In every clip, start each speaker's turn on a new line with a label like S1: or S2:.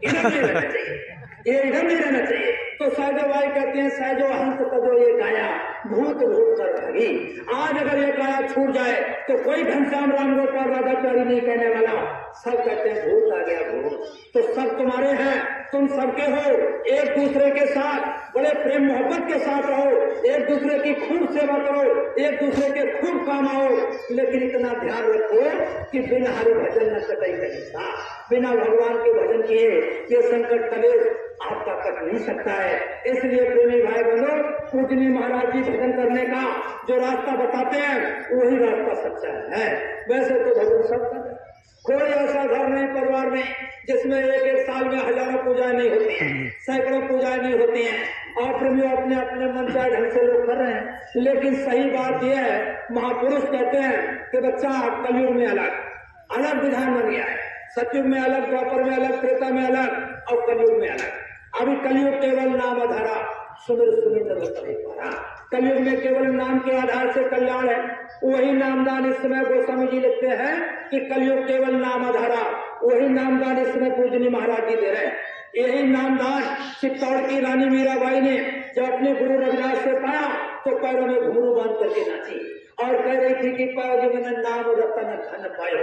S1: इधर नहीं रहना चाहिए, ये इधर नहीं रहना चाहिए। तो सहजो भाई कहते हैं सहजो हंस तजो ये काया भूत भूत कर भागी। आज अगर ये काया छूट जाए तो कोई घनश्याम राम गोपाल राधा प्यारी नहीं कहने वाला, सब कहते हैं भूत आ गया भूत। तो सब तुम्हारे हैं, तुम सबके हो, एक दूसरे के साथ बड़े प्रेम मोहब्बत के साथ रहो, एक दूसरे की खूब सेवा करो, एक दूसरे के खूब काम आओ। लेकिन इतना ध्यान रखो कि बिना हरि भजन न कटाई का हिस्सा, बिना भगवान के भजन किए ये संकट कलेश आपका कट नहीं सकता है। इसलिए प्रेमी भाई बहनों, पूजनी महाराज जी भजन करने का जो रास्ता बताते हैं वही रास्ता सच्चा है। वैसे तो भजन सब कर, कोई ऐसा घर नहीं परिवार में जिसमें एक साल में हजारों पूजाएं नहीं होती हैं, सैकड़ों पूजाएं नहीं होती हैं। और प्रेमियों अपने अपने मन चाहे ढंग से लोग कर रहे हैं, लेकिन सही बात यह है, महापुरुष कहते हैं कि बच्चा कलयुग में अलग अलग विधान बन गया है, सतयुग में अलग, द्वापर में अलग, त्रेता में अलग और कलयुग में अलग। अभी कलयुग केवल नाम आधारा सुमिर सुमिर, कलयुग में केवल नाम के आधार से कल्याण है। वही नामदान इस समय गोस्वामी जी लिखते हैं कि कलयुग केवल नाम आधारा, वही नामदान इस समय पूजनी महाराज जी दे रहे हैं। यही नामदान चित्तौड़ की रानी मीराबाई ने जब अपने गुरु रविदास से पाया तो पैरों में घुंघरू बांध करके नाची और कह रही थी कि पाओ जीवन नाम रतन धन पायो।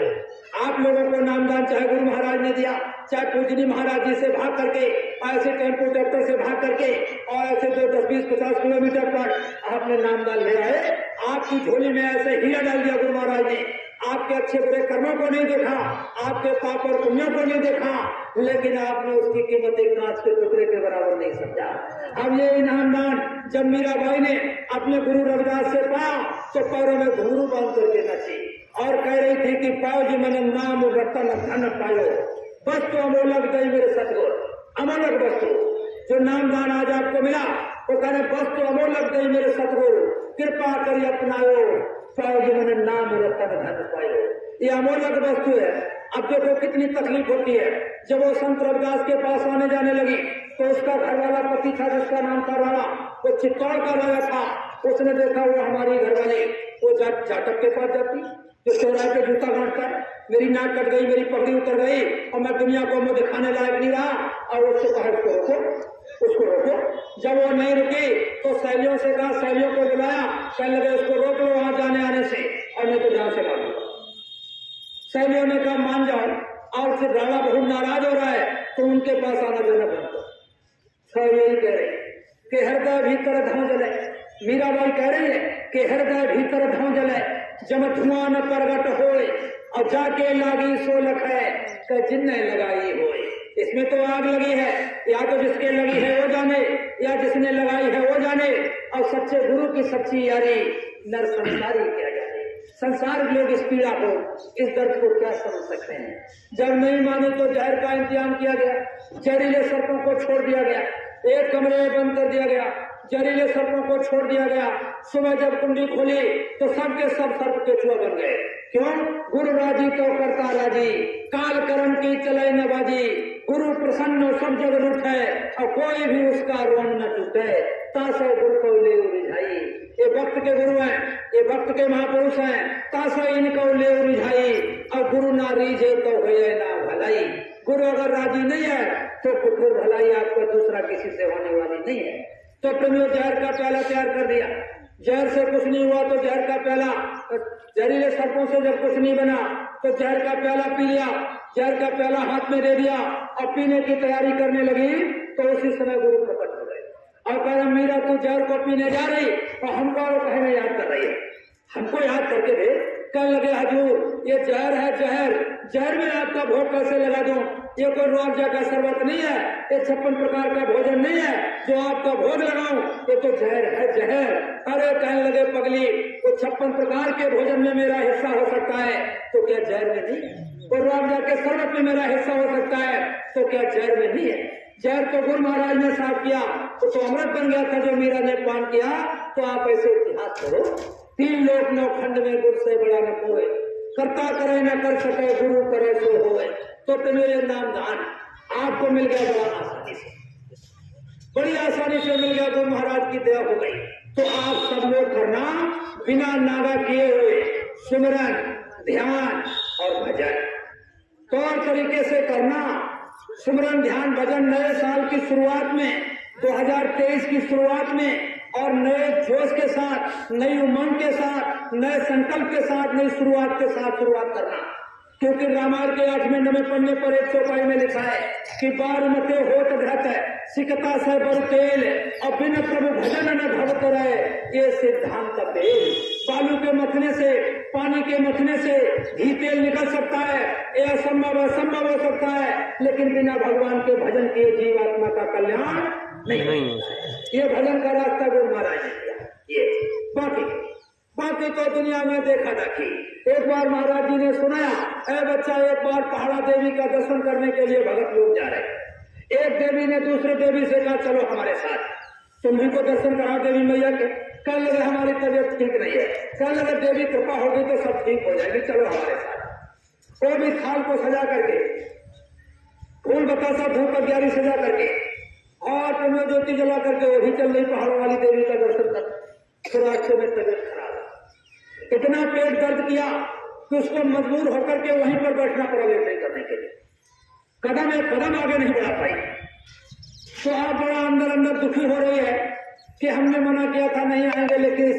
S1: आप लोगों को नामदान चाहे गुरु महाराज ने दिया, चाहे पूजनी महाराज जी से भाग करके, ऐसे टेम्पो ट्रैक्टर से भाग करके और ऐसे जो 10-20-50 किलोमीटर पर आपने नामदान ले आए, आपकी झोली में ऐसे हीरा डाल दिया गुरु महाराज ने। आपके अच्छे बुरे कर्मों को नहीं देखा, आपके पाप और पुण्यों को नहीं देखा, लेकिन आपने उसकी कीमत एक कांच के टुकड़े के बराबर नहीं समझा। अब ये नामदान जब मीराबाई ने अपने गुरु रविदास से पाया तो पैरों में घुंघरू बांध करके नाची और कह रही थी कि पाओ जी मैंने नाम रतन धन पायो, वस्तु अमोलक दई मेरे सतगुरु, अमोलक वस्तु जो नामदान आज आपको मिला वो कह रहे वस्तु अमोलक दई मेरे सतगुरु, कृपा करिए अपनायो, पाओ जी मैंने नाम रतन धन पायो। ये अमोलक वस्तु है। अब देखो कितनी तकलीफ होती है। जब वो संत रविदास के पास आने जाने लगी तो उसका घरवाला पति था जिसका नाम था राणा, वो चित्तौड़ का राजा था। उसने देखा वो हमारी घरवाली वो जाटक के पास जाती जो चौराहे पे जूता गांठता है, मेरी नाक कट गई, मेरी पगड़ी उतर गई और मैं दुनिया को मुझे दिखाने लायक नहीं रहा। और उसको कहा उसको रोको, उसको रोको। जब वो नहीं रुकी तो सहेलियों से कहा, सहेलियों को बुलाया, कहने लगे उसको रोक लो वहां जाने आने से और नहीं तो जान से मारो। सहेलियों ने कहा मान जाओ और फिर राणा बहुत नाराज हो रहा है तो उनके पास आना जाना बंद करो। सब यही कह रहे कि हृदय भीतर धौ जले, मीराबाई कह रही है कि हृदय भीतर धौ जले, जब धुआं न प्रगट होए और जाके लागी सो लखै क जिन्ने लगाई होए। इसमें तो आग लगी है, या तो जिसके लगी है वो जाने या जिसने लगाई है वो जाने। और सच्चे गुरु की सच्ची यारी नर संसारी क्या जाने। संसार के लोग इस पीड़ा को, इस दर्द को क्या समझ सकते हैं। जब नहीं माने तो जहर का इंतजाम किया गया, जहरीले सर्पों को छोड़ दिया गया, एक कमरे में बंद कर दिया गया, जहरीले सर्पों को छोड़ दिया गया। सुबह जब कुंडी खोली तो सबके सब सर्प केचुआ बन गए। क्यों? गुरु राजी तो करता राजी, काल कर्म की चले न बाजी, गुरु प्रसन्न सब जग उठे और कोई भी उसका रोन न टूटे, तासे गुरु को ले रिझाई। ये भक्त के गुरु हैं, ये भक्त के महापुरुष हैं, तासे इनको ले रिझाई और गुरु ना रीझे तो होए ना भलाई। गुरु अगर राजी नहीं है तो फिर भलाई आपको दूसरा किसी से होने वाली नहीं है। तो तुमने जहर का प्याला तैयार कर दिया, जहर से कुछ नहीं हुआ तो जहर का प्याला, जहरीले सर्पों से जब कुछ नहीं बना तो जहर का प्याला पी लिया, जहर का प्याला हाथ में दे दिया और पीने की तैयारी करने लगी तो उसी समय गुरु प्रकट हो गए और कह रहा मीरा तू जहर को पीने जा रही और हमको कहने याद कर रही है, हमको याद करके दे। कहने लगे हजूर ये जहर है, जहर में आपका भोग कैसे लगा दूं? ये कोई रुआवजा का शरबत नहीं है, ये 56 प्रकार का भोजन नहीं है जो आपका भोग लगाऊं, ये तो जहर है जहर। अरे कहने लगे पगली वो 56 प्रकार के भोजन में मेरा हिस्सा हो सकता है तो क्या जहर में नहीं है? और रुआवजा के शरबत में मेरा हिस्सा हो सकता है तो क्या जहर में नहीं है? जहर तो गुरु महाराज ने साफ किया तो अमृत बन गया था जो मीरा ने पान किया। तो आप ऐसे इतिहास करो, 3 लोक 9 खंड में गुरु से बड़ा न कोई, करता करे न कर सके गुरु करे सो होए। तो तुम्हें नामदान आपको मिल गया बड़ा आसानी से, बड़ी आसानी से मिल गया, गुरु महाराज की दया हो गई। तो आप सब लोग करना बिना नागा किए हुए सिमरन, ध्यान और भजन तौर तरीके से करना। सुमरन ध्यान भजन नए साल की शुरुआत में, 2023 की शुरुआत में, और नए जोश के साथ, नई उमंग के साथ, नए संकल्प के साथ, नई शुरुआत के साथ शुरुआत करना। क्योंकि रामायण के 8वें 9वें पन्ने पर 105 में लिखा है कि बार मते होत घृत सिकता से बरु तेल, और बिन प्रभु भजन न भवत रहे, ये सिद्धांत तेल। बालू के मथने से, पानी के मथने से घी तेल निकल सकता है, ये असंभव हो सकता है, लेकिन बिना भगवान के भजन किए जीवात्मा का कल्याण नहीं। ये भजन का रास्ता गुरु महाराज ने दिया। ये बाकी तो दुनिया में देखा देखी। एक बार महाराज जी ने सुनाया, ए बच्चा, एक बार पहाड़ा देवी का दर्शन करने के लिए भगत लोग जा रहे। एक देवी ने दूसरे देवी से कहा, चलो हमारे साथ, तुम्हें को दर्शन करा देवी मैया के। कल लगे हमारी तबीयत ठीक नहीं है, कल अगर देवी कृपा होगी तो सब ठीक हो जाएगी, चलो हमारे साथ। वो भी थाल को सजा करके, फूल बतासा धूप अग्यारी सजा करके, और तुम्हें ज्योति जला करके वो भी चल रही पहाड़ों वाली देवी का दर्शन कर। फिर रास्ते में तबीयत खराब, इतना पेट दर्द किया कि उसको मजबूर होकर के वहीं पर बैठना पड़ा लेटरिन करने के लिए। कदम आगे नहीं बढ़ा पाई। तो आप बड़ा अंदर दुखी हो रही है कि हमने मना किया था नहीं आएंगे, लेकिन